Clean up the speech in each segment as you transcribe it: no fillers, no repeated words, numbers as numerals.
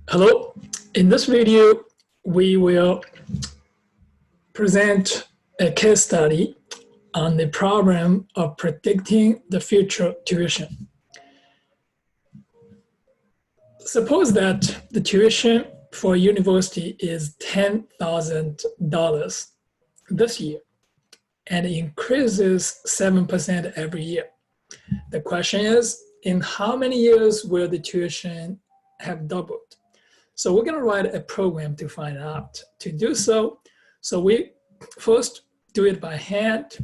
Hello, in this video, we will present a case study on the problem of predicting the future tuition. Suppose that the tuition for university is $10,000 this year and it increases 7% every year. The question is, in how many years will the tuition have doubled? So we're going to write a program to find out. To do so, we first do it by hand.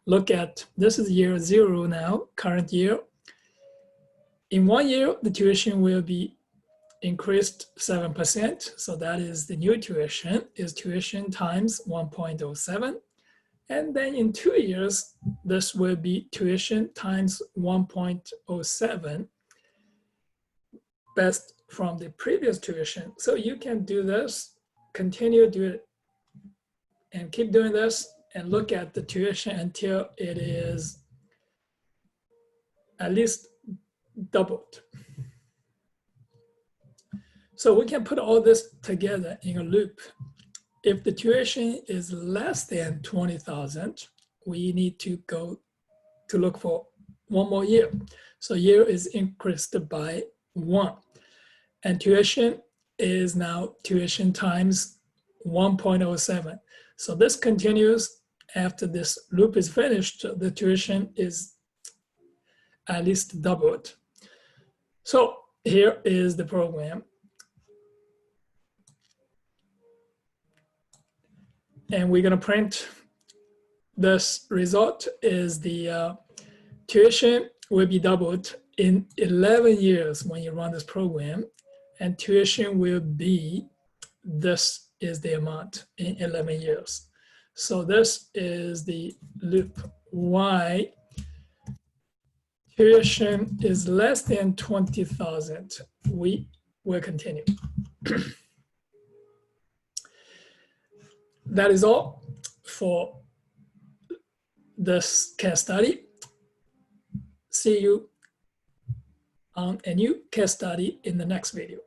Look at, this is year 0 now, current year. In 1 year, the tuition will be increased 7%. So that is the new tuition, is tuition times 1.07. And then in 2 years, this will be tuition times 1.07. Best from the previous tuition. So you can do this, continue to do it, and keep doing this, and look at the tuition until it is at least doubled. So we can put all this together in a loop. If the tuition is less than 20,000, we need to go to look for 1 more year. So year is increased by 1. And tuition is now tuition times 1.07. So this continues after this loop is finished, the tuition is at least doubled. So here is the program. And we're going to print this result is the tuition will be doubled in 11 years when you run this program. And tuition will be, this is the amount in 11 years. So this is the loop. Why tuition is less than 20,000. We will continue. That is all for this case study. See you on a new case study in the next video.